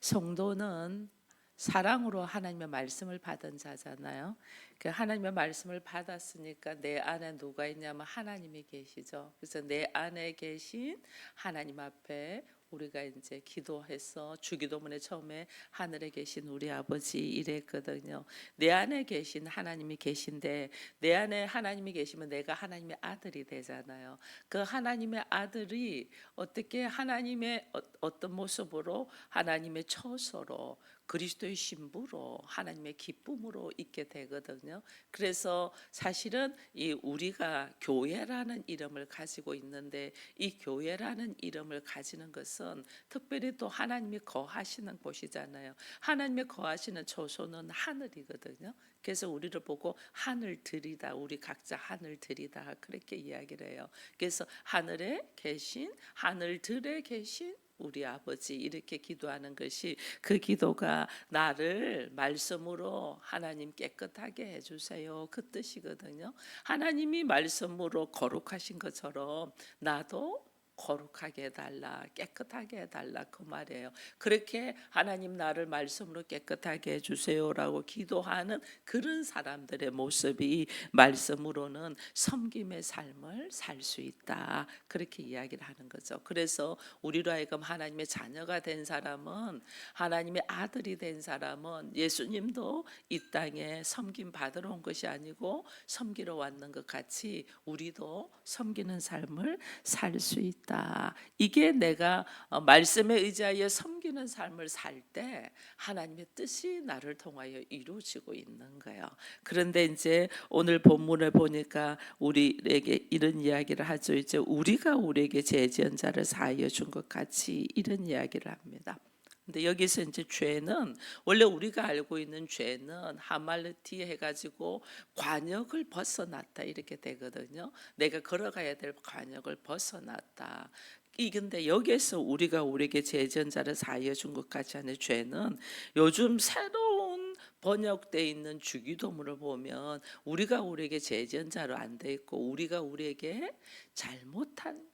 성도는 사랑으로 하나님의 말씀을 받은 자잖아요. 그 하나님의 말씀을 받았으니까 내 안에 누가 있냐면 하나님이 계시죠. 그래서 내 안에 계신 하나님 앞에 우리가 이제 기도해서 주기도문에 처음에 하늘에 계신 우리 아버지 이랬거든요. 내 안에 계신 하나님이 계신데 내 안에 하나님이 계시면 내가 하나님의 아들이 되잖아요. 그 하나님의 아들이 어떻게 하나님의 어떤 모습으로 하나님의 처소로 그리스도의 신부로 하나님의 기쁨으로 있게 되거든요. 그래서 사실은 이 우리가 교회라는 이름을 가지고 있는데 이 교회라는 이름을 가지는 것은 특별히 또 하나님이 거하시는 곳이잖아요. 하나님이 거하시는 처소는 하늘이거든요. 그래서 우리를 보고 하늘들이다, 우리 각자 하늘들이다 그렇게 이야기를 해요. 그래서 하늘에 계신, 하늘들에 계신 우리 아버지 이렇게 기도하는 것이 그 기도가 나를 말씀으로 하나님 깨끗하게 해주세요 그 뜻이거든요. 하나님이 말씀으로 거룩하신 것처럼 나도 거룩하게 해달라, 깨끗하게 해달라 그 말이에요. 그렇게 하나님 나를 말씀으로 깨끗하게 해주세요라고 기도하는 그런 사람들의 모습이 말씀으로는 섬김의 삶을 살 수 있다 그렇게 이야기를 하는 거죠. 그래서 우리로 하여금 하나님의 자녀가 된 사람은, 하나님의 아들이 된 사람은 예수님도 이 땅에 섬김 받으러 온 것이 아니고 섬기러 왔는 것 같이 우리도 섬기는 삶을 살 수 있다. 이게 내가 말씀에 의지하여 섬기는 삶을 살 때 하나님의 뜻이 나를 통하여 이루어지고 있는 거예요. 그런데 이제 오늘 본문을 보니까 우리에게 이런 이야기를 하죠. 이제 우리가 우리에게 죄지은 자를 사하여 준 것 같이 이런 이야기를 합니다. 근데 여기서 이제 죄는 원래 우리가 알고 있는 죄는 하말르티 해가지고 관역을 벗어났다 이렇게 되거든요. 내가 걸어가야 될 관역을 벗어났다. 근데 여기에서 우리가 우리에게 죄전자를 사하여 준 것 같이 하는 죄는 요즘 새로운 번역되어 있는 주기도문을 보면 우리가 우리에게 죄전자로 안 돼 있고 우리가 우리에게 잘못한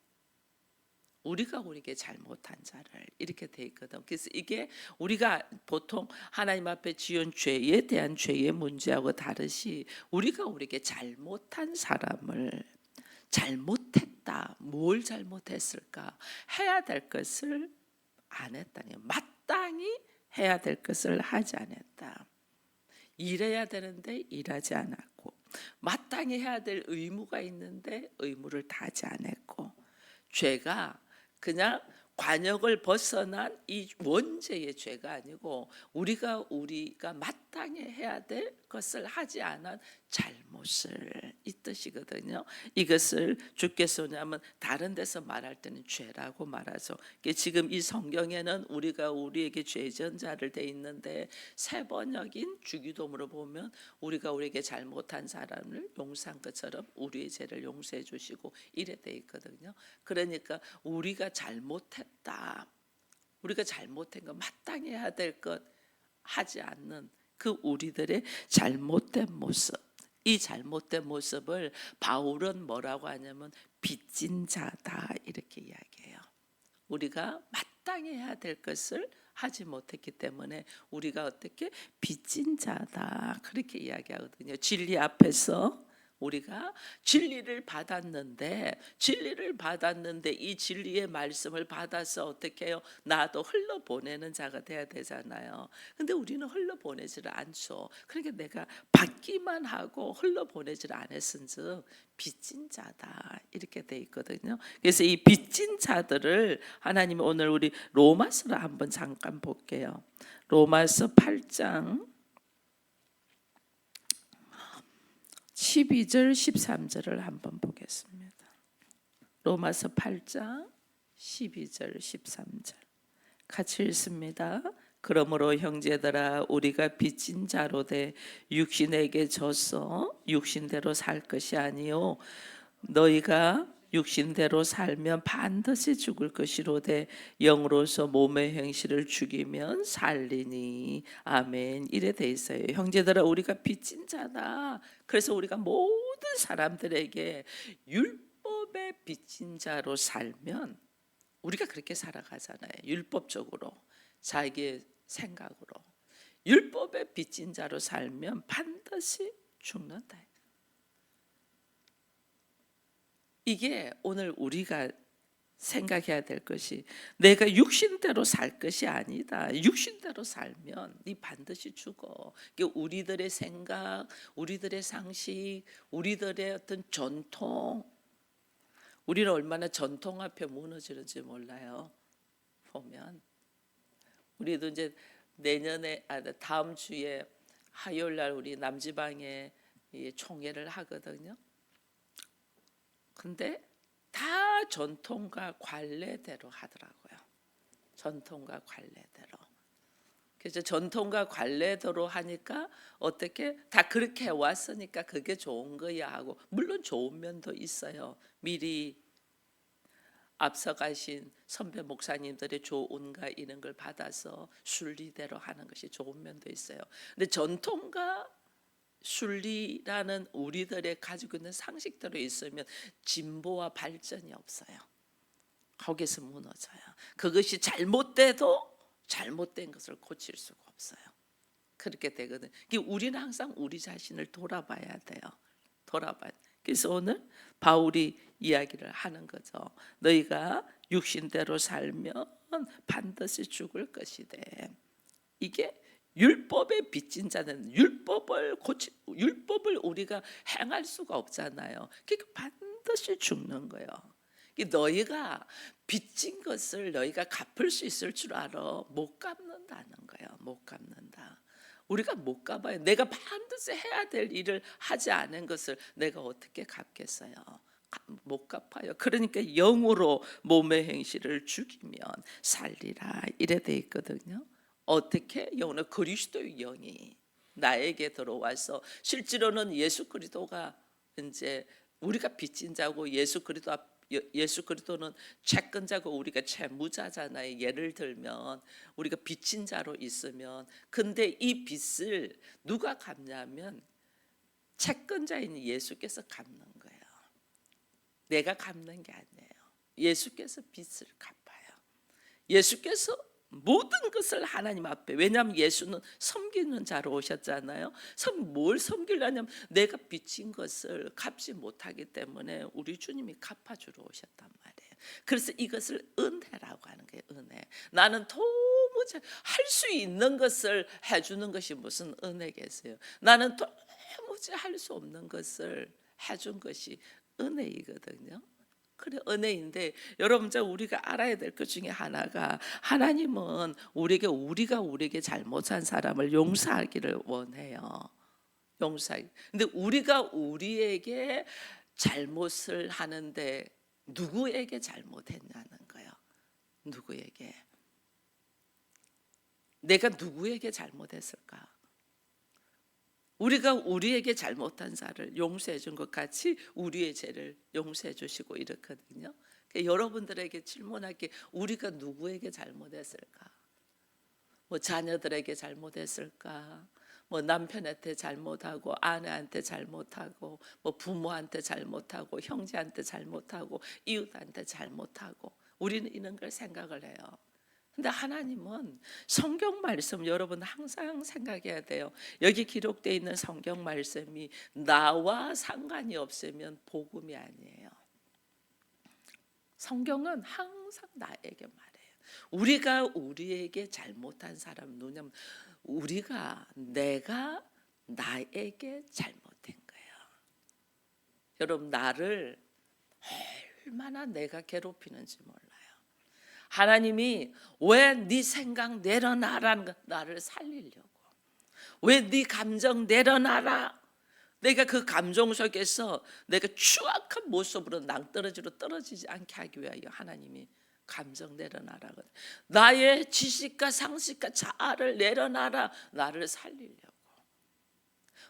자를 이렇게 돼 있거든. 그래서 이게 우리가 보통 하나님 앞에 지은 죄에 대한 죄의 문제하고 다르시 우리가 우리에게 잘못한 사람을 잘못했다. 뭘 잘못했을까? 해야 될 것을 안 했다니. 마땅히 해야 될 것을 하지 않았다. 일해야 되는데 일하지 않았고 마땅히 해야 될 의무가 있는데 의무를 다하지 않았고 죄가 그냥 관역을 벗어난 이 원죄의 죄가 아니고 우리가 마땅히 해야 될 것을 하지 않은 잘못을 이 뜻이거든요. 이것을 주께서 뭐냐면 다른 데서 말할 때는 죄라고 말하죠. 지금 이 성경에는 우리가 우리에게 죄전자를 돼 있는데 새 번역인 주기도문으로 보면 우리가 우리에게 잘못한 사람을 용서한 것처럼 우리의 죄를 용서해 주시고 이래 돼 있거든요. 그러니까 우리가 잘못했다. 우리가 잘못한 것, 마땅히 해야 될 것 하지 않는 그 우리들의 잘못된 모습. 이 잘못된 모습을 바울은 뭐라고 하냐면 빚진 자다 이렇게 이야기해요. 우리가 마땅히 해야 될 것을 하지 못했기 때문에 우리가 어떻게 빚진 자다 그렇게 이야기하거든요. 진리 앞에서 우리가 진리를 받았는데 이 진리의 말씀을 받아서 어떻게 해요? 나도 흘러보내는 자가 돼야 되잖아요. 근데 우리는 흘러보내지를 않죠. 그러니까 내가 받기만 하고 흘러보내지를 않았은즉 빚진 자다 이렇게 돼 있거든요. 그래서 이 빚진 자들을 하나님이 오늘 우리 로마서를 한번 잠깐 볼게요. 로마서 8장 12절 13절을 한번 보겠습니다. 로마서 8장 12절 13절 같이 읽습니다. 그러므로 형제들아 우리가 빚진 자로 돼 육신에게 져서 육신대로 살 것이 아니요 너희가 육신대로 살면 반드시 죽을 것이로되 영으로서 몸의 행실을 죽이면 살리니 아멘 이래 돼 있어요. 형제들아 우리가 빚진 자다. 그래서 우리가 모든 사람들에게 율법의 빚진 자로 살면 우리가 그렇게 살아가잖아요. 율법적으로 자기의 생각으로 율법에 빚진 자로 살면 반드시 죽는다. 이게 오늘 우리가 생각해야 될 것이, 내가 육신대로 살 것이 아니다. 육신대로 살면 네 반드시 죽어. 우리들의 생각, 우리들의 상식, 우리들의 어떤 전통, 우리는 얼마나 전통 앞에 무너지는지 몰라요. 보면 우리도 이제 내년에 다음 주에 화요일 날 우리 남지방에 총회를 하거든요. 근데 다 전통과 관례대로 하더라고요. 전통과 관례대로. 그래서 전통과 관례대로 하니까 어떻게 다 그렇게 해왔으니까 그게 좋은 거야 하고, 물론 좋은 면도 있어요. 미리 앞서가신 선배 목사님들의 조언과 이런 걸 받아서 순리대로 하는 것이 좋은 면도 있어요. 근데 전통과 순리라는 우리들의 가지고 있는 상식대로 있으면 진보와 발전이 없어요. 거기서 무너져요. 그것이 잘못돼도 잘못된 것을 고칠 수가 없어요. 그렇게 되거든요. 우리는 항상 우리 자신을 돌아봐야 돼요. 돌아봐야. 그래서 오늘 바울이 이야기를 하는 거죠. 너희가 육신대로 살면 반드시 죽을 것이되, 이게 율법에 빚진 자는 율법을 우리가 행할 수가 없잖아요. 그러니까 반드시 죽는 거예요. 너희가 빚진 것을 너희가 갚을 수 있을 줄 알아. 못 갚는다는 거예요. 못 갚는다. 우리가 못 갚아요. 내가 반드시 해야 될 일을 하지 않은 것을 내가 어떻게 갚겠어요? 못 갚아요. 그러니까 영으로 몸의 행실을 죽이면 살리라 이래 돼 있거든요. 어떻게? 영은 그리스도의 영이 나에게 들어와서, 실제로는 예수 그리스도가 이제 우리가 빚진 자고 예수 그리스도는 채권자고 우리가 채무자잖아요. 예를 들면 우리가 빚진 자로 있으면, 근데 이 빚을 누가 갚냐면 채권자인 예수께서 갚는 거예요. 내가 갚는 게 아니에요. 예수께서 빚을 갚아요. 예수께서 모든 것을 하나님 앞에, 왜냐하면 예수는 섬기는 자로 오셨잖아요. 뭘 섬기려냐면 내가 빚진 것을 갚지 못하기 때문에 우리 주님이 갚아주러 오셨단 말이에요. 그래서 이것을 은혜라고 하는 거예요. 은혜. 나는 도무지 할 수 있는 것을 해주는 것이 무슨 은혜겠어요. 나는 도무지 할 수 없는 것을 해준 것이 은혜이거든요. 그래, 은혜인데 여러분, 우리가 알아야 될 것 중에 하나가, 하나님은 우리가 잘못한 사람을 용서하기를 원해요. 용서하기. 근데 우리가 우리에게 잘못을 하는데 누구에게 잘못했냐는 거예요. 누구에게? 내가 누구에게 잘못했을까? 우리가 우리에게 잘못한 자를 용서해 준 것 같이 우리의 죄를 용서해 주시고 이렇거든요. 그러니까 여러분들에게 질문할게, 우리가 누구에게 잘못했을까? 뭐 자녀들에게 잘못했을까? 뭐 남편한테 잘못하고, 아내한테 잘못하고, 뭐 부모한테 잘못하고, 형제한테 잘못하고, 이웃한테 잘못하고, 우리는 이런 걸 생각을 해요. 근데 하나님은 성경 말씀, 여러분 항상 생각해야 돼요. 여기 기록되어 있는 성경 말씀이 나와 상관이 없으면 복음이 아니에요. 성경은 항상 나에게 말해요. 우리가 우리에게 잘못한 사람 누구냐면 내가 나에게 잘못된 거예요. 여러분, 나를 얼마나 내가 괴롭히는지 몰라요. 하나님이 왜 네 생각 내려놔라는, 나를 살리려고. 왜 네 감정 내려놔라. 내가 그 감정 속에서 내가 추악한 모습으로 낭떠러지로 떨어지지 않게 하기 위하여 하나님이 감정 내려놔라. 나의 지식과 상식과 자아를 내려놔라. 나를 살리려고.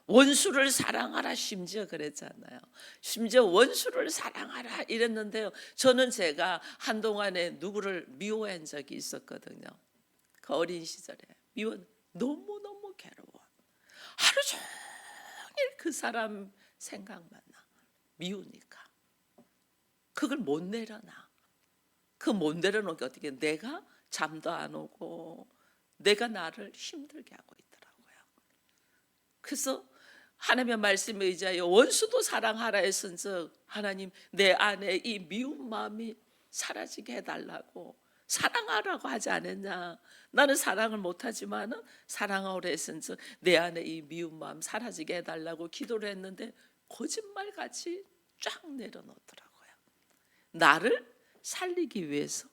원수를 사랑하라, 심지어 그랬잖아요. 심지어 원수를 사랑하라 이랬는데요. 저는 제가 한동안에 누구를 미워한 적이 있었거든요. 그 어린 시절에 너무너무 괴로워. 하루 종일 그 사람 생각만 나. 미우니까. 그걸 못 내려놔. 그 못 내려놓은 게 어떻게, 내가 잠도 안 오고 내가 나를 힘들게 하고 있더라고요. 그래서 하나님의 말씀에 의지하여 원수도 사랑하라 했은즉 하나님 내 안에 이 미운 마음이 사라지게 해달라고 사랑하라고 하지 않았냐. 나는 사랑을 못하지만 사랑하라 했은즉 내 안에 이 미운 마음 사라지게 해달라고 기도를 했는데 거짓말같이 쫙 내려놓더라고요. 나를 살리기 위해서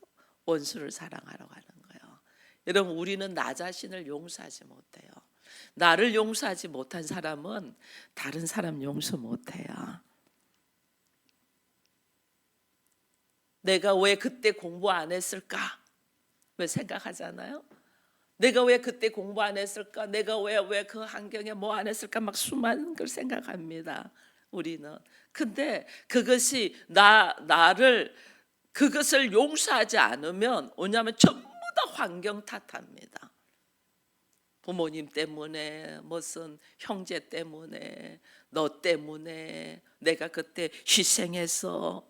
원수를 사랑하라고 하는 거예요. 여러분 우리는 나 자신을 용서하지 못해요. 나를 용서하지 못한 사람은 다른 사람 용서 못해요. 내가 왜 그때 공부 안 했을까? 왜 생각하잖아요. 내가 왜 그때 공부 안 했을까? 내가 왜 그 환경에 뭐 안 했을까? 막 수많은 걸 생각합니다. 우리는. 근데 그것이 나를 그것을 용서하지 않으면 뭐냐면 전부 다 환경 탓합니다. 부모님 때문에, 무슨 형제 때문에, 너 때문에, 내가 그때 희생해서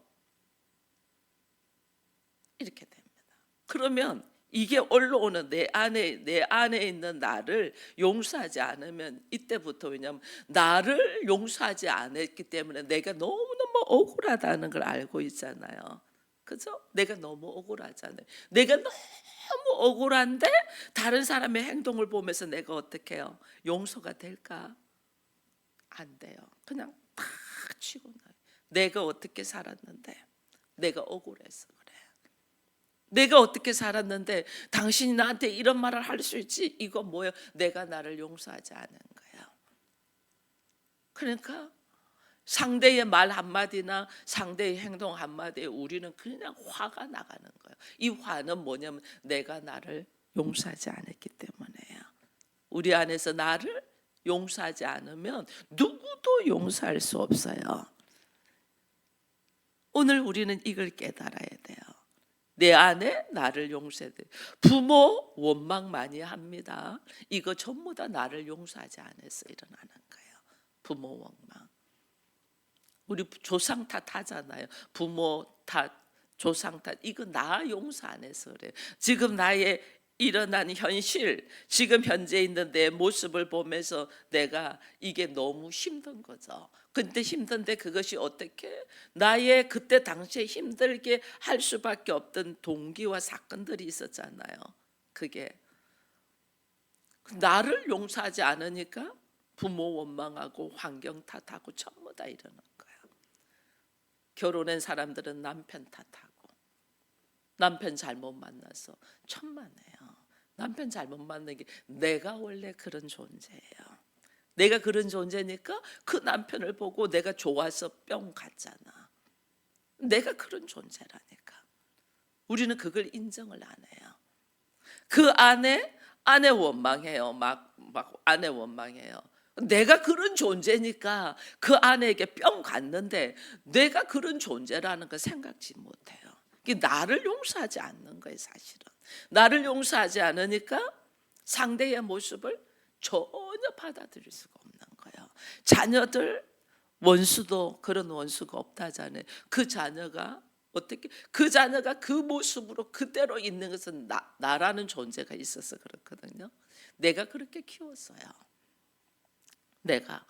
이렇게 됩니다. 그러면 이게 올라오는 내 안에 있는 나를 용서하지 않으면 이때부터 왜냐하면 나를 용서하지 않았기 때문에 내가 너무너무 억울하다는 걸 알고 있잖아요. 그죠? 내가 너무 억울하잖아요. 내가 너무 억울한데 다른 사람의 행동을 보면서 내가 어떻게 해요? 용서가 될까? 안 돼요. 그냥 탁 치고 나요. 내가 어떻게 살았는데 내가 억울해서 그래. 내가 어떻게 살았는데 당신이 나한테 이런 말을 할 수 있지? 이거 뭐예요? 내가 나를 용서하지 않은 거예요. 그러니까 상대의 말 한마디나 상대의 행동 한마디에 우리는 그냥 화가 나가는 거예요. 이 화는 뭐냐면 내가 나를 용서하지 않았기 때문에요. 우리 안에서 나를 용서하지 않으면 누구도 용서할 수 없어요. 오늘 우리는 이걸 깨달아야 돼요. 내 안에 나를 용서해야 돼요. 부모 원망 많이 합니다. 이거 전부 다 나를 용서하지 않아서 일어나는 거예요. 부모 원망. 우리 조상 탓하잖아요. 부모 탓, 조상 탓. 이거 나 용서 안 해서 그래요. 지금 나의 일어난 현실, 지금 현재 있는 내 모습을 보면서 내가 이게 너무 힘든 거죠. 근데 힘든데 그것이 어떻게 나의 그때 당시에 힘들게 할 수밖에 없던 동기와 사건들이 있었잖아요. 그게 나를 용서하지 않으니까 부모 원망하고 환경 탓하고 전부 다 이러는 거예요. 결혼한 사람들은 남편 탓하고 남편 잘못 만나서 천만에요. 남편 잘못 만난 게 내가 원래 그런 존재예요. 내가 그런 존재니까 그 남편을 보고 내가 좋아서 뿅 갔잖아. 내가 그런 존재라니까. 우리는 그걸 인정을 안 해요. 그 아내 원망해요. 막 아내 원망해요. 내가 그런 존재니까 그 아내에게 뿅 갔는데 내가 그런 존재라는 걸 생각지 못해요. 나를 용서하지 않는 거예요, 사실은. 나를 용서하지 않으니까 상대의 모습을 전혀 받아들일 수가 없는 거예요. 자녀들 원수도 그런 원수가 없다잖아요. 그 자녀가 어떻게 그 자녀가 그 모습으로 그대로 있는 것은 나라는 존재가 있어서 그렇거든요. 내가 그렇게 키웠어요. 내가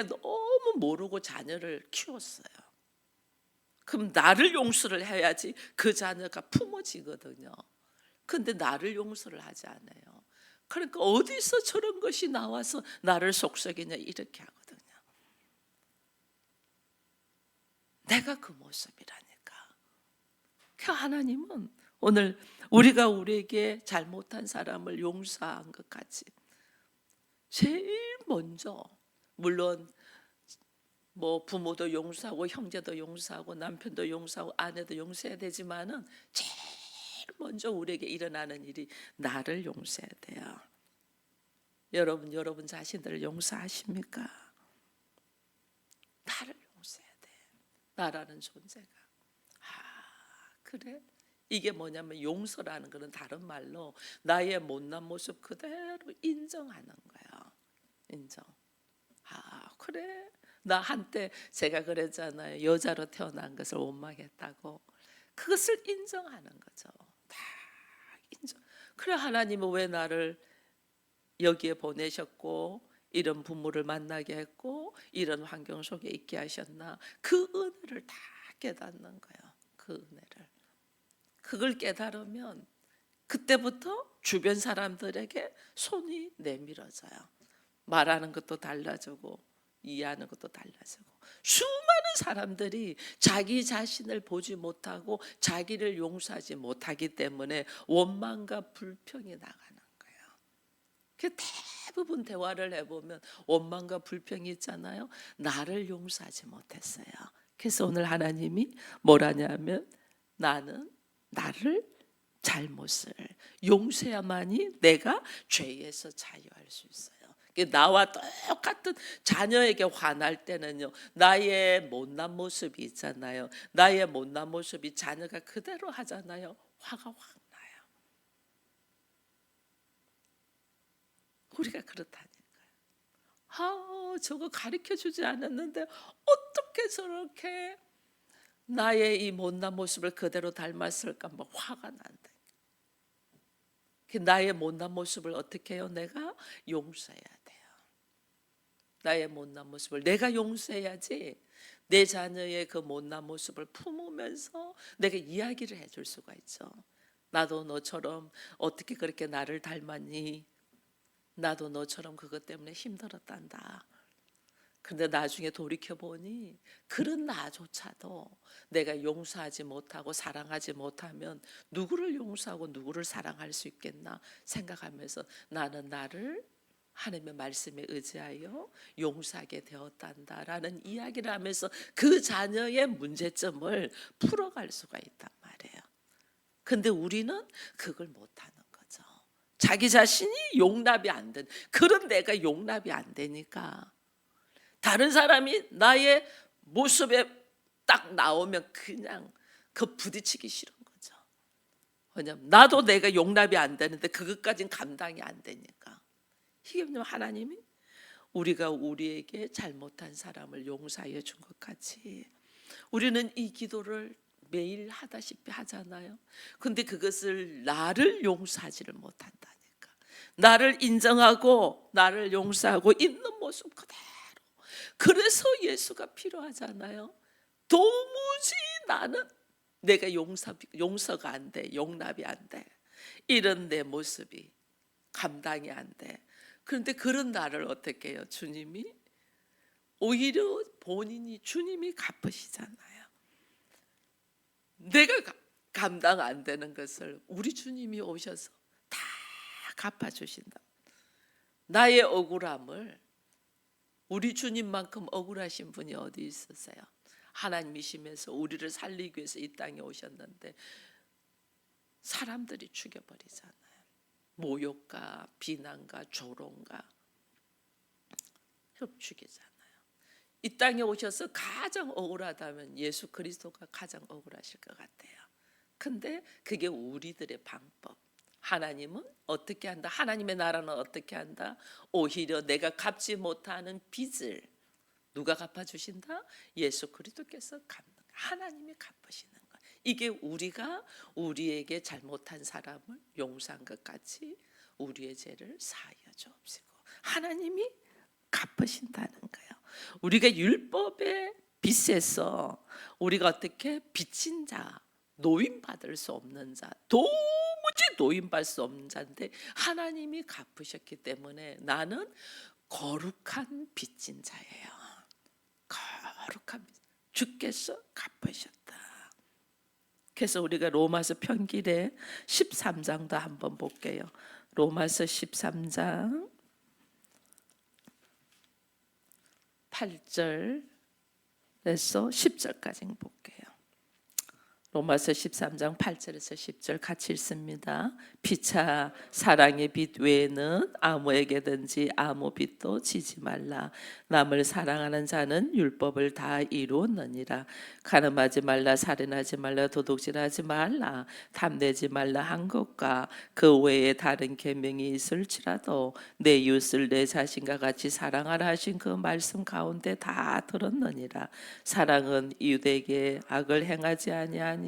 너무 모르고 자녀를 키웠어요. 그럼 나를 용서를 해야지 그 자녀가 품어지거든요. 근데 나를 용서를 하지 않아요. 그러니까 어디서 저런 것이 나와서 나를 속썩이냐 이렇게 하거든요. 내가 그 모습이라니까. 그 하나님은 오늘 우리가 우리에게 잘못한 사람을 용서한 것 같이 제일 먼저 물론 뭐 부모도 용서하고 형제도 용서하고 남편도 용서하고 아내도 용서해야 되지만은 제일 먼저 우리에게 일어나는 일이 나를 용서해야 돼요. 여러분 자신들을 용서하십니까? 나를 용서해야 돼. 나라는 존재가. 그래? 이게 뭐냐면 용서라는 것은 다른 말로 나의 못난 모습 그대로 인정하는 거야. 인정. 그래? 나 한때 제가 그랬잖아요. 여자로 태어난 것을 원망했다고. 그것을 인정하는 거죠. 다 인정. 그래 하나님은 왜 나를 여기에 보내셨고 이런 부모를 만나게 했고 이런 환경 속에 있게 하셨나, 그 은혜를 다 깨닫는 거예요. 그 은혜를. 그걸 깨달으면 그때부터 주변 사람들에게 손이 내밀어져요. 말하는 것도 달라지고 이해하는 것도 달라지고, 수많은 사람들이 자기 자신을 보지 못하고 자기를 용서하지 못하기 때문에 원망과 불평이 나가는 거예요. 그 대부분 대화를 해보면 원망과 불평이 있잖아요. 나를 용서하지 못했어요. 그래서 오늘 하나님이 뭐라냐면, 나는 나를 잘못을 용서해야만이 내가 죄에서 자유할 수 있어요. 나와 똑같은 자녀에게 화날 때는요, 나의 못난 모습이 있잖아요. 나의 못난 모습이 자녀가 그대로 하잖아요. 화가 확 나요. 우리가 그렇다니까요. 저거 가르쳐 주지 않았는데 어떻게 저렇게 나의 이 못난 모습을 그대로 닮았을까, 막 화가 난다. 나의 못난 모습을 어떻게 해요? 내가 용서해야 돼요. 나의 못난 모습을 내가 용서해야지 내 자녀의 그 못난 모습을 품으면서 내가 이야기를 해줄 수가 있죠. 나도 너처럼 어떻게 그렇게 나를 닮았니? 나도 너처럼 그것 때문에 힘들었단다. 근데 나중에 돌이켜보니 그런 나조차도 내가 용서하지 못하고 사랑하지 못하면 누구를 용서하고 누구를 사랑할 수 있겠나 생각하면서 나는 나를 하나님의 말씀에 의지하여 용서하게 되었단다라는 이야기를 하면서 그 자녀의 문제점을 풀어갈 수가 있단 말이에요. 근데 우리는 그걸 못하는 거죠. 자기 자신이 용납이 안 된, 그런 내가 용납이 안 되니까 다른 사람이 나의 모습에 딱 나오면 그냥 그 부딪히기 싫은 거죠. 왜냐면 나도 내가 용납이 안 되는데 그것까지는 감당이 안 되니까. 이게 뭐냐면 하나님이 우리가 우리에게 잘못한 사람을 용서하여 준 것 같이 우리는 이 기도를 매일 하다시피 하잖아요. 근데 그것을 나를 용서하지를 못한다니까. 나를 인정하고 나를 용서하고 있는 모습 그대로. 그래서 예수가 필요하잖아요. 도무지 나는 내가 용서가 안 돼, 용납이 안 돼. 이런 내 모습이 감당이 안 돼. 그런데 그런 나를 어떻게 해요? 주님이 오히려 본인이 주님이 갚으시잖아요. 내가 감당 안 되는 것을 우리 주님이 오셔서 다 갚아주신다. 나의 억울함을 우리 주님만큼 억울하신 분이 어디 있었어요? 하나님이시면서 우리를 살리기 위해서 이 땅에 오셨는데 사람들이 죽여버리잖아요. 모욕과 비난과 조롱과 죽이잖아요. 이 땅에 오셔서 가장 억울하다면 예수 그리스도가 가장 억울하실 것 같아요. 근데 그게 우리들의 방법. 하나님은 어떻게 한다? 하나님의 나라는 어떻게 한다? 오히려 내가 갚지 못하는 빚을 누가 갚아주신다? 예수 그리스도께서 하나님이 갚으시는 거예요. 이게 우리가 우리에게 잘못한 사람을 용서한 것 같이 우리의 죄를 사하여 주옵시고 하나님이 갚으신다는 거예요. 우리가 율법의 빚에서 우리가 어떻게 빚진 자, 노임받을 수 없는 자, 도무지 노임받을 수 없는 자인데 하나님이 갚으셨기 때문에 나는 거룩한 빚진 자예요. 거룩한 주께서 갚으셨다. 그래서 우리가 로마서 편길에 13장도 한번 볼게요. 로마서 13장 8절에서 10절까지 볼게요. 로마서 13장 8절에서 10절 같이 읽습니다. 피차 사랑의 빚 외에는 아무에게든지 아무 빚도 지지 말라. 남을 사랑하는 자는 율법을 다 이루었느니라. 간음하지 말라, 살인하지 말라, 도둑질하지 말라, 탐내지 말라 한 것과 그 외에 다른 계명이 있을지라도 내 이웃을 내 자신과 같이 사랑하라 하신 그 말씀 가운데 다 들었느니라. 사랑은 이웃에게 악을 행하지 아니하니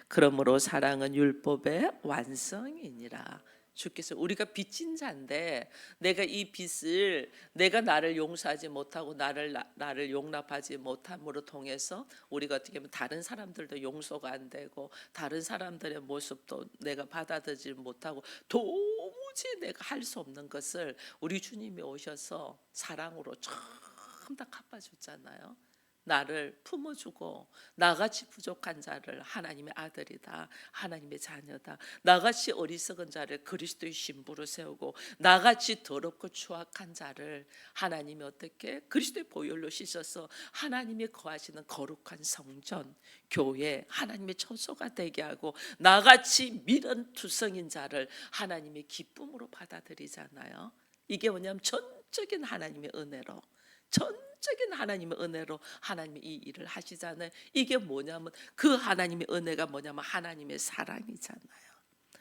그러므로 사랑은 율법의 완성이니라. 주께서 우리가 빚진 자인데 내가 이 빚을 내가 나를 용서하지 못하고 나를 용납하지 못함으로 통해서 우리가 어떻게 보면 다른 사람들도 용서가 안 되고 다른 사람들의 모습도 내가 받아들이지 못하고 도무지 내가 할 수 없는 것을 우리 주님이 오셔서 사랑으로 전부 다 갚아줬잖아요. 나를 품어주고 나같이 부족한 자를 하나님의 아들이다, 하나님의 자녀다, 나같이 어리석은 자를 그리스도의 신부로 세우고 나같이 더럽고 추악한 자를 하나님이 어떻게 그리스도의 보혈로 씻어서 하나님이 거하시는 거룩한 성전 교회 하나님의 처소가 되게 하고 나같이 미련투성인 자를 하나님의 기쁨으로 받아들이잖아요. 이게 뭐냐면 전적인 하나님의 은혜로, 전적인 하나님의 은혜로 하나님이 이 일을 하시잖아요. 이게 뭐냐면 그 하나님의 은혜가 뭐냐면 하나님의 사랑이잖아요.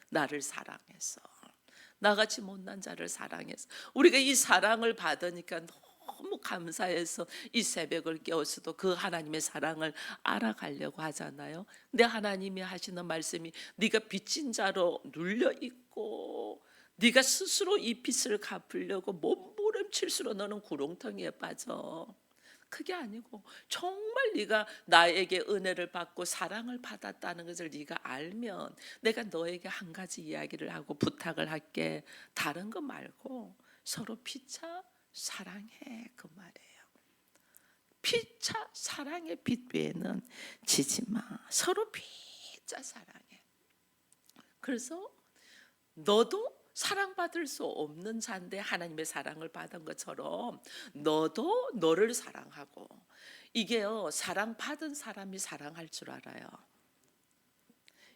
나를 사랑해서, 나같이 못난 자를 사랑해서, 우리가 이 사랑을 받으니까 너무 감사해서 이 새벽을 깨워서도 그 하나님의 사랑을 알아가려고 하잖아요. 근데 하나님이 하시는 말씀이 네가 빚진 자로 눌려 있고 네가 스스로 이 빚을 갚으려고 몸부림칠수록 너는 구렁텅이에 빠져. 그게 아니고 정말 네가 나에게 은혜를 받고 사랑을 받았다는 것을 네가 알면 내가 너에게 한 가지 이야기를 하고 부탁을 할게. 다른 거 말고 서로 피차 사랑해, 그 말이에요. 피차 사랑의 빛 외에는 지지 마. 서로 피차 사랑해. 그래서 너도 사랑받을 수 없는 자인데 하나님의 사랑을 받은 것처럼 너도 너를 사랑하고, 이게요 사랑받은 사람이 사랑할 줄 알아요.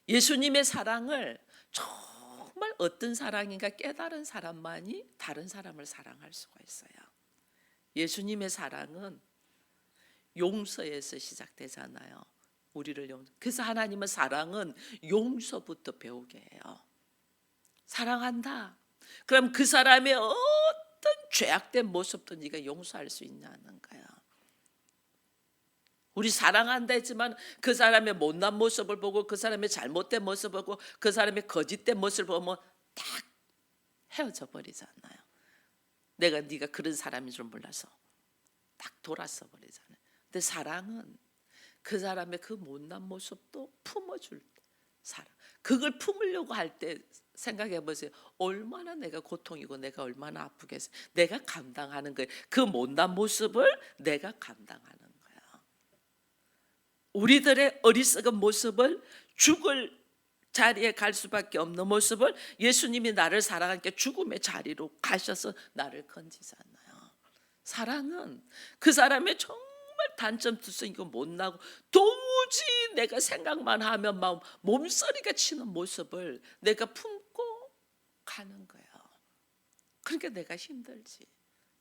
예수님의 사랑을 정말 어떤 사랑인가 깨달은 사람만이 다른 사람을 사랑할 수가 있어요. 예수님의 사랑은 용서에서 시작되잖아요. 우리를 그래서 하나님의 사랑은 용서부터 배우게 해요. 사랑한다. 그럼 그 사람의 어떤 죄악된 모습도 네가 용서할 수 있냐는 거야. 우리 사랑한다 했지만 그 사람의 못난 모습을 보고 그 사람의 잘못된 모습을 보고 그 사람의 거짓된 모습을 보면 딱 헤어져 버리잖아요. 내가 네가 그런 사람인 줄 몰라서 딱 돌아서 버리잖아요. 근데 사랑은 그 사람의 그 못난 모습도 품어줄 사랑. 그걸 품으려고 할 때 생각해 보세요. 얼마나 내가 고통이고 내가 얼마나 아프겠어요. 내가 감당하는 거예요. 그 못난 모습을 내가 감당하는 거야. 우리들의 어리석은 모습을, 죽을 자리에 갈 수밖에 없는 모습을 예수님이 나를 사랑하니까 죽음의 자리로 가셔서 나를 건지잖아요. 사랑은 그 사람의 정말 단점 투성이고 못나고 도무지 내가 생각만 하면 막 몸서리가 치는 모습을 내가 품고 가는 거예요. 그러니까 내가 힘들지.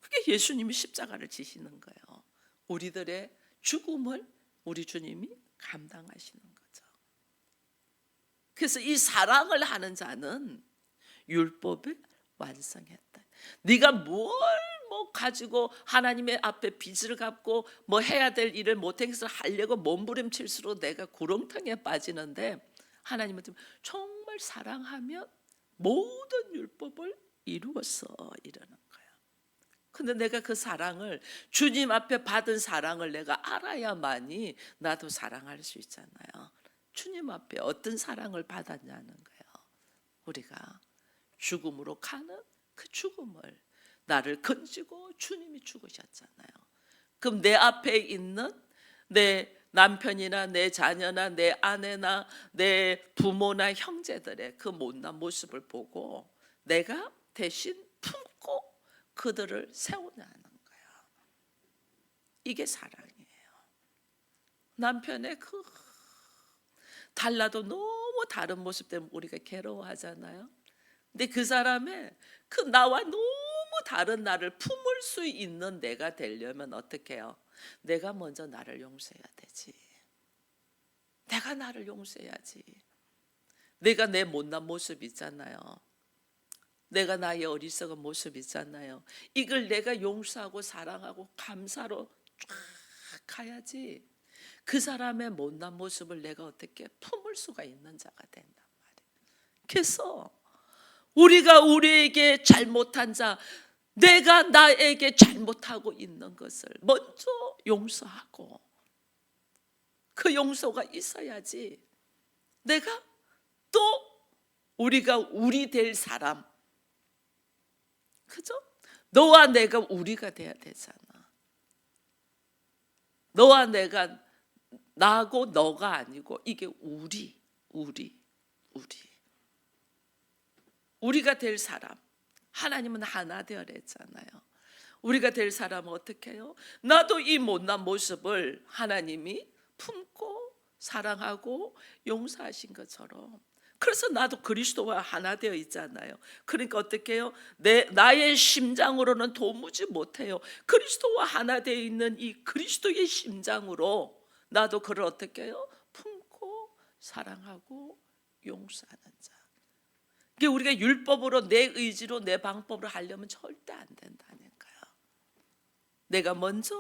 그게 예수님이 십자가를 지시는 거예요. 우리들의 죽음을 우리 주님이 감당하시는 거죠. 그래서 이 사랑을 하는 자는 율법을 완성했다. 네가 뭘 뭐 가지고 하나님의 앞에 빚을 갚고 뭐 해야 될 일을 못해서 하려고 몸부림칠수록 내가 구렁텅이에 빠지는데, 하나님은 정말 사랑하면 모든 율법을 이루었어 이러는 거예요. 근데 내가 그 사랑을, 주님 앞에 받은 사랑을 내가 알아야만이 나도 사랑할 수 있잖아요. 주님 앞에 어떤 사랑을 받았냐는 거예요. 우리가 죽음으로 가는 그 죽음을 나를 건지고 주님이 죽으셨잖아요. 그럼 내 앞에 있는 내 남편이나 내 자녀나 내 아내나 내 부모나 형제들의 그 못난 모습을 보고 내가 대신 품고 그들을 세우냐는 거야. 이게 사랑이에요. 남편의 그 달라도 너무 다른 모습 때문에 우리가 괴로워하잖아요. 근데 그 사람의 그 나와 너무 다른 나를 품을 수 있는 내가 되려면 어떻게 해요? 내가 먼저 나를 용서해야 되지. 내가 나를 용서해야지. 내가 내 못난 모습 있잖아요. 내가 나의 어리석은 모습 있잖아요. 이걸 내가 용서하고 사랑하고 감사로 쫙 가야지 그 사람의 못난 모습을 내가 어떻게 품을 수가 있는 자가 된단 말이에요. 그래서 우리가 우리에게 잘못한 자, 내가 나에게 잘못하고 있는 것을 먼저 용서하고, 그 용서가 있어야지 내가 또 우리가 우리 될 사람, 그죠? 너와 내가 우리가 돼야 되잖아. 너와 내가 나고 너가 아니고 이게 우리가 될 사람. 하나님은 하나 되어랬잖아요. 우리가 될 사람은 어떻게 해요? 나도 이 못난 모습을 하나님이 품고 사랑하고 용서하신 것처럼, 그래서 나도 그리스도와 하나 되어 있잖아요. 그러니까 어떻게 해요? 나의 심장으로는 도무지 못해요. 그리스도와 하나 되어 있는 이 그리스도의 심장으로 나도 그를 어떻게 해요? 품고 사랑하고 용서하는 자. 이게 우리가 율법으로, 내 의지로, 내 방법으로 하려면 절대 안 된다니까요. 내가 먼저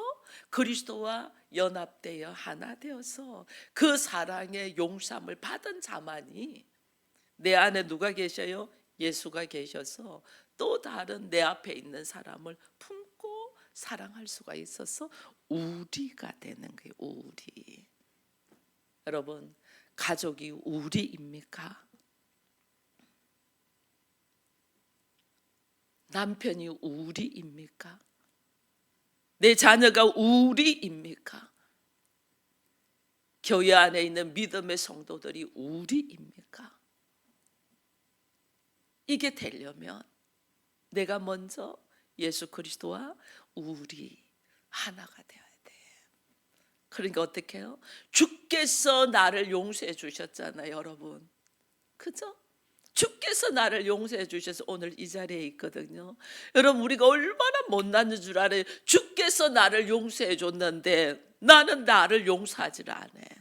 그리스도와 연합되어 하나 되어서 그 사랑의 용서함을 받은 자만이, 내 안에 누가 계셔요? 예수가 계셔서 또 다른 내 앞에 있는 사람을 품고 사랑할 수가 있어서 우리가 되는 거예요. 우리. 여러분, 가족이 우리입니까? 남편이 우리입니까? 내 자녀가 우리입니까? 교회 안에 있는 믿음의 성도들이 우리입니까? 이게 되려면 내가 먼저 예수 그리스도와 우리 하나가 되어야 돼. 그러니까 어떻게 해요? 주께서 나를 용서해 주셨잖아요, 여러분. 그죠? 주께서 나를 용서해 주셔서 오늘 이 자리에 있거든요. 여러분, 우리가 얼마나 못났는 줄 알아요? 주께서 나를 용서해 줬는데 나는 나를 용서하지를 않아요.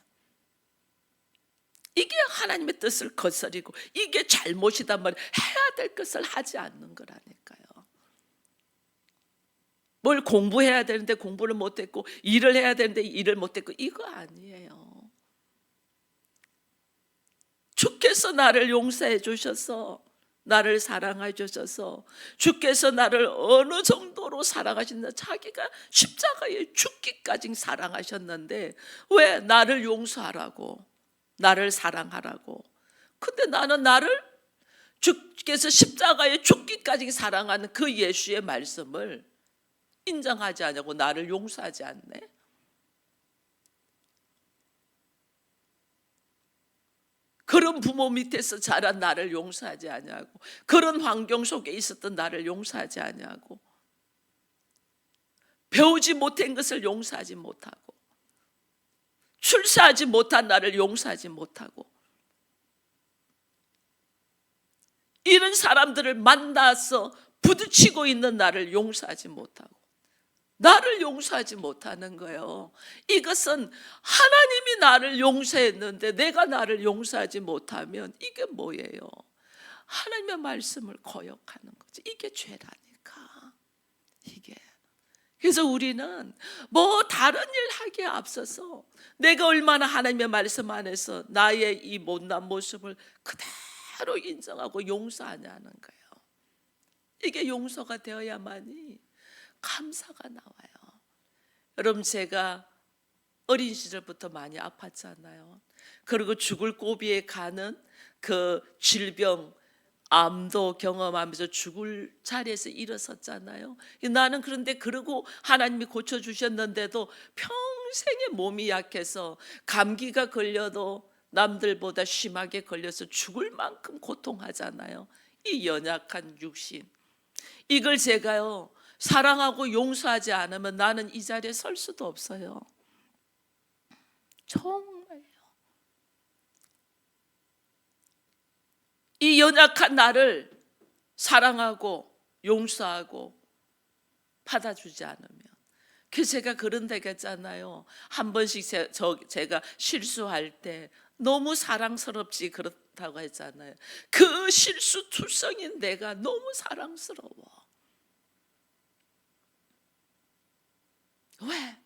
이게 하나님의 뜻을 거스리고 이게 잘못이단 말이에요. 해야 될 것을 하지 않는 거라니까요. 뭘 공부해야 되는데 공부를 못했고, 일을 해야 되는데 일을 못했고, 이거 아니에요. 주께서 나를 용서해 주셔서, 나를 사랑해 주셔서, 주께서 나를 어느 정도로 사랑하셨나, 자기가 십자가에 죽기까지 사랑하셨는데 왜 나를 용서하라고, 나를 사랑하라고. 근데 나는 나를 주께서 십자가에 죽기까지 사랑하는 그 예수의 말씀을 인정하지 않냐고, 나를 용서하지 않네. 그런 부모 밑에서 자란 나를 용서하지 않냐고, 그런 환경 속에 있었던 나를 용서하지 않냐고, 배우지 못한 것을 용서하지 못하고, 출세하지 못한 나를 용서하지 못하고, 이런 사람들을 만나서 부딪히고 있는 나를 용서하지 못하고, 나를 용서하지 못하는 거예요. 이것은 하나님이 나를 용서했는데 내가 나를 용서하지 못하면 이게 뭐예요? 하나님의 말씀을 거역하는 거지. 이게 죄라니까. 이게. 그래서 우리는 뭐 다른 일 하기에 앞서서 내가 얼마나 하나님의 말씀 안에서 나의 이 못난 모습을 그대로 인정하고 용서하냐는 거예요. 이게 용서가 되어야만이 감사가 나와요. 여러분, 제가 어린 시절부터 많이 아팠잖아요. 그리고 죽을 고비에 가는 그 질병, 암도 경험하면서 죽을 자리에서 일어섰잖아요. 나는 그런데 그러고 하나님이 고쳐주셨는데도 평생에 몸이 약해서 감기가 걸려도 남들보다 심하게 걸려서 죽을 만큼 고통하잖아요. 이 연약한 육신, 이걸 제가요 사랑하고 용서하지 않으면 나는 이 자리에 설 수도 없어요. 정말요. 이 연약한 나를 사랑하고 용서하고 받아주지 않으면. 그래서 제가 그런 데겠잖아요. 한 번씩 제가 실수할 때 너무 사랑스럽지 그렇다고 했잖아요. 그 실수투성인 내가 너무 사랑스러워. 왜?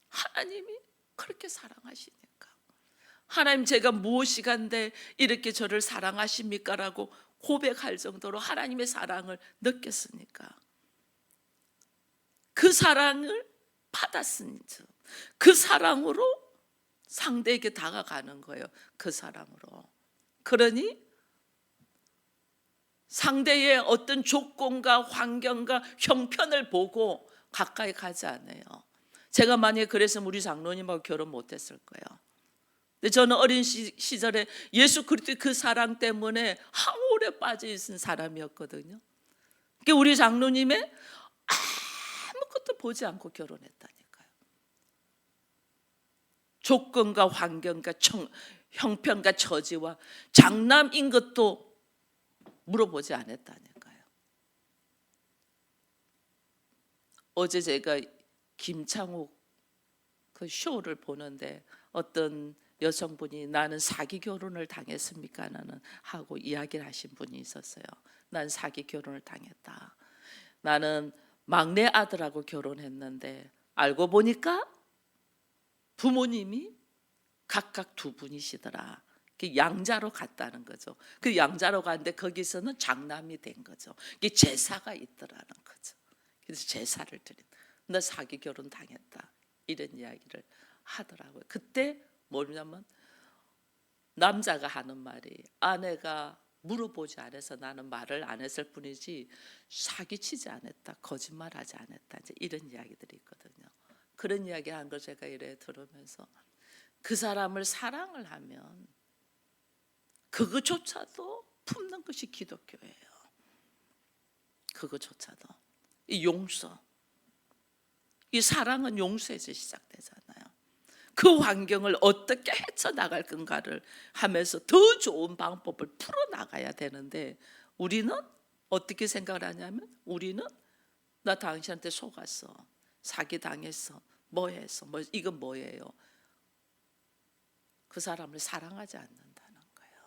하나님이 그렇게 사랑하시니까. 하나님, 제가 무엇이간데 이렇게 저를 사랑하십니까? 라고 고백할 정도로 하나님의 사랑을 느꼈으니까 그 사랑을 받았으니까 그 사랑으로 상대에게 다가가는 거예요. 그 사랑으로. 그러니 상대의 어떤 조건과 환경과 형편을 보고 가까이 가지 않아요. 제가 만약에 그랬으면 우리 장로님하고 결혼 못했을 거예요. 근데 저는 어린 시절에 예수 그리스도의 그 사랑 때문에 항오래 빠져 있은 사람이었거든요. 그러니까 우리 장로님의 아무것도 보지 않고 결혼했다니까요. 조건과 환경과 형편과 처지와 장남인 것도 물어보지 않았다니까요. 어제 제가 김창욱 그 쇼를 보는데 어떤 여성분이 나는 사기 결혼을 당했습니까? 나는 하고 이야기를 하신 분이 있었어요. 난 사기 결혼을 당했다. 나는 막내 아들하고 결혼했는데 알고 보니까 부모님이 각각 두 분이시더라. 양자로 갔다는 거죠. 그 양자로 갔는데 거기서는 장남이 된 거죠. 이게 제사가 있더라는 거죠. 그래서 제사를 드린. 너 사기 결혼 당했다. 이런 이야기를 하더라고요. 그때 뭐냐면 남자가 하는 말이 아내가 물어보지 않아서 나는 말을 안 했을 뿐이지 사기치지 않았다. 거짓말하지 않았다. 이제 이런 이야기들이 있거든요. 그런 이야기 한 걸 제가 이래 들으면서 그 사람을 사랑을 하면 그거조차도 품는 것이 기독교예요. 그거조차도. 이 용서. 이 사랑은 용서에서 시작되잖아요. 그 환경을 어떻게 헤쳐나갈 건가를 하면서 더 좋은 방법을 풀어나가야 되는데 우리는 어떻게 생각을 하냐면 우리는 나 당신한테 속았어. 사기당했어. 뭐 했어. 이건 뭐예요? 그 사람을 사랑하지 않는다는 거예요.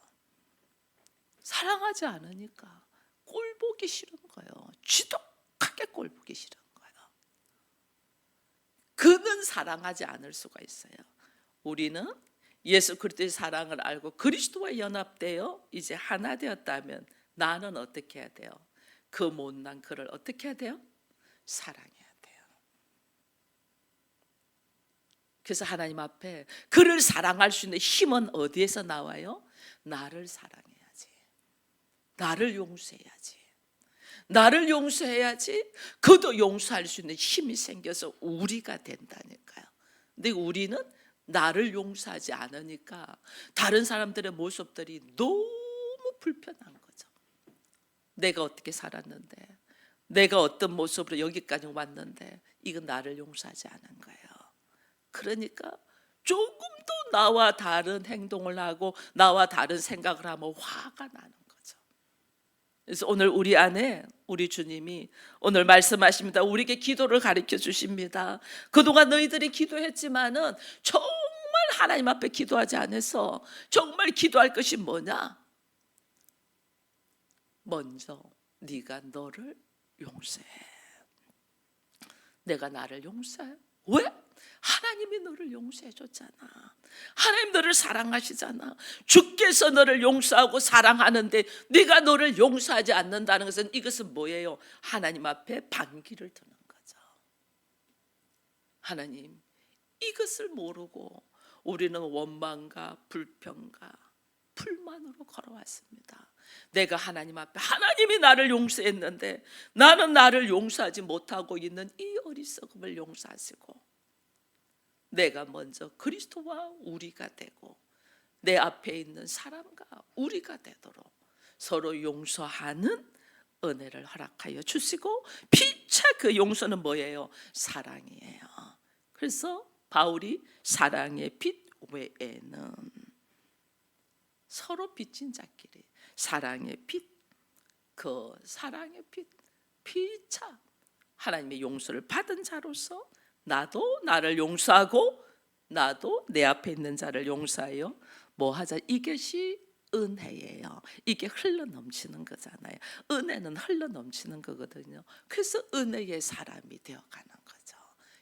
사랑하지 않으니까 꼴 보기 싫은 거예요. 지독하게 꼴 보기 싫은 거예요. 그는 사랑하지 않을 수가 있어요. 우리는 예수 그리스도의 사랑을 알고 그리스도와 연합되어 이제 하나 되었다면 나는 어떻게 해야 돼요? 그 못난 그를 어떻게 해야 돼요? 사랑해야 돼요. 그래서 하나님 앞에 그를 사랑할 수 있는 힘은 어디에서 나와요? 나를 사랑해야지. 나를 용서해야지. 나를 용서해야지 그도 용서할 수 있는 힘이 생겨서 우리가 된다니까요. 근데 우리는 나를 용서하지 않으니까 다른 사람들의 모습들이 너무 불편한 거죠. 내가 어떻게 살았는데 내가 어떤 모습으로 여기까지 왔는데 이건 나를 용서하지 않은 거예요. 그러니까 조금도 나와 다른 행동을 하고 나와 다른 생각을 하면 화가 나는 거죠. 그래서 오늘 우리 안에 우리 주님이 오늘 말씀하십니다. 우리에게 기도를 가르쳐 주십니다. 그동안 너희들이 기도했지만은 정말 하나님 앞에 기도하지 않아서 정말 기도할 것이 뭐냐? 먼저 네가 너를 용서해. 내가 나를 용서해. 왜? 하나님이 너를 용서해 줬잖아. 하나님 너를 사랑하시잖아. 주께서 너를 용서하고 사랑하는데 네가 너를 용서하지 않는다는 것은 이것은 뭐예요? 하나님 앞에 반기를 드는 거죠. 하나님, 이것을 모르고 우리는 원망과 불평과 불만으로 걸어왔습니다. 내가 하나님 앞에 하나님이 나를 용서했는데 나는 나를 용서하지 못하고 있는 이 어리석음을 용서하시고 내가 먼저 그리스도와 우리가 되고 내 앞에 있는 사람과 우리가 되도록 서로 용서하는 은혜를 허락하여 주시고 피차 그 용서는 뭐예요? 사랑이에요. 그래서 바울이 사랑의 빛 외에는 서로 빚진 자끼리 사랑의 빛, 그 사랑의 빛, 피차 하나님의 용서를 받은 자로서 나도 나를 용서하고 나도 내 앞에 있는 자를 용서하여 뭐 하자. 이것이 은혜예요. 이게 흘러 넘치는 거잖아요. 은혜는 흘러 넘치는 거거든요. 그래서 은혜의 사람이 되어가는 거죠.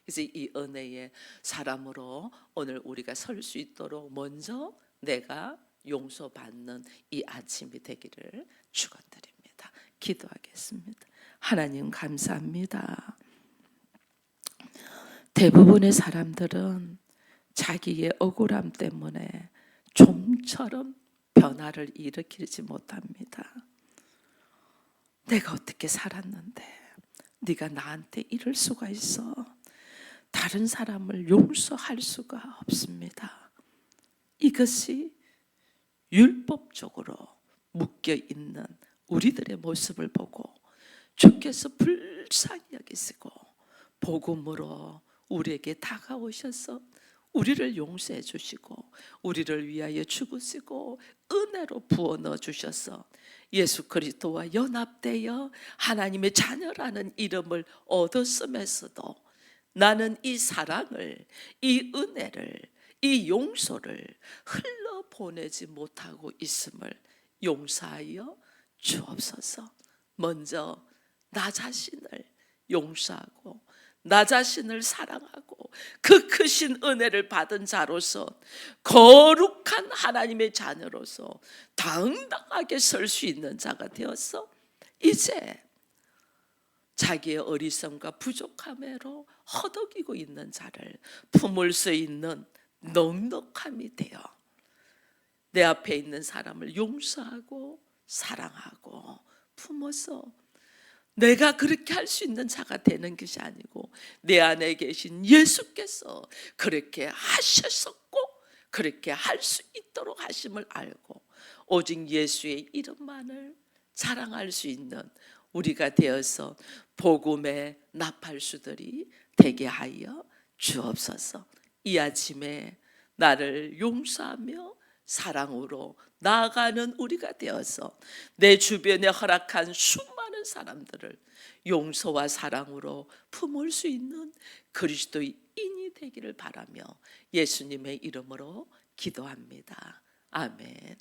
그래서 이 은혜의 사람으로 오늘 우리가 설 수 있도록 먼저 내가 용서받는 이 아침이 되기를 축원드립니다. 기도하겠습니다. 하나님 감사합니다. 대부분의 사람들은 자기의 억울함 때문에 좀처럼 변화를 일으키지 못합니다. 내가 어떻게 살았는데 네가 나한테 이럴 수가 있어. 다른 사람을 용서할 수가 없습니다. 이것이 율법적으로 묶여있는 우리들의 모습을 보고 주께서 불쌍히 여기시고 복음으로 우리에게 다가오셔서 우리를 용서해 주시고 우리를 위하여 죽으시고 은혜로 부어 넣어 주셔서 예수 그리스도와 연합되어 하나님의 자녀라는 이름을 얻었음에서도 나는 이 사랑을, 이 은혜를, 이 용서를 흘러보내지 못하고 있음을 용서하여 주옵소서. 먼저 나 자신을 용서하고 나 자신을 사랑하고 그 크신 은혜를 받은 자로서 거룩한 하나님의 자녀로서 당당하게 설 수 있는 자가 되어서 이제 자기의 어리석음과 부족함으로 허덕이고 있는 자를 품을 수 있는 넉넉함이 되어 내 앞에 있는 사람을 용서하고 사랑하고 품어서 내가 그렇게 할 수 있는 자가 되는 것이 아니고 내 안에 계신 예수께서 그렇게 하셨었고 그렇게 할 수 있도록 하심을 알고 오직 예수의 이름만을 자랑할 수 있는 우리가 되어서 복음의 나팔수들이 되게 하여 주옵소서. 이 아침에 나를 용서하며 사랑으로 나아가는 우리가 되어서 내 주변에 허락한 수많은 사람들을 용서와 사랑으로 품을 수 있는 그리스도인이 되기를 바라며 예수님의 이름으로 기도합니다. 아멘.